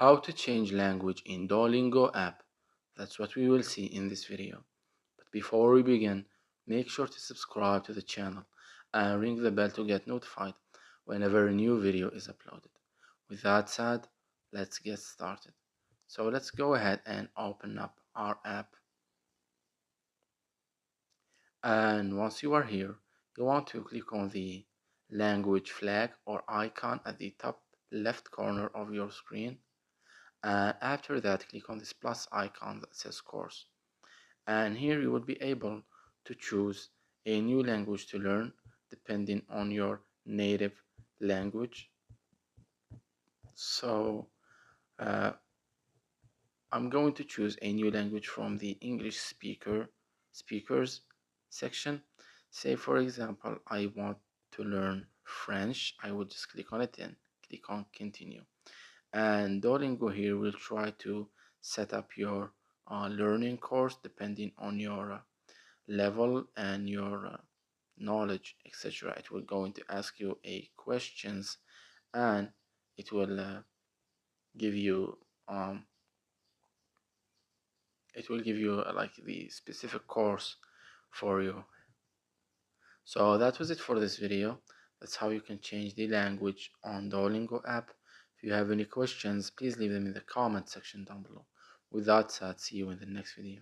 How to change language in Duolingo app. That's what we will see in this video. But before we begin, make sure to subscribe to the channel and ring the bell to get notified whenever a new video is uploaded. With that said, let's get started. So let's go ahead and open up our app. And once you are here, you want to click on the language flag or icon at the top left corner of your screen. And after that, click on this plus icon that says course, and here you will be able to choose a new language to learn depending on your native language. So uh, I'm going to choose a new language from the English speakers section. Say for example I want to learn French. I will just click on it and click on continue, and Duolingo here will try to set up your learning course depending on your level and your knowledge, etc. It will going to ask you a questions, and it will give you um, like the specific course for you. So that was it for this video. That's how you can change the language on Duolingo app. If you have any questions, please leave them in the comment section down below. With that said, see you in the next video.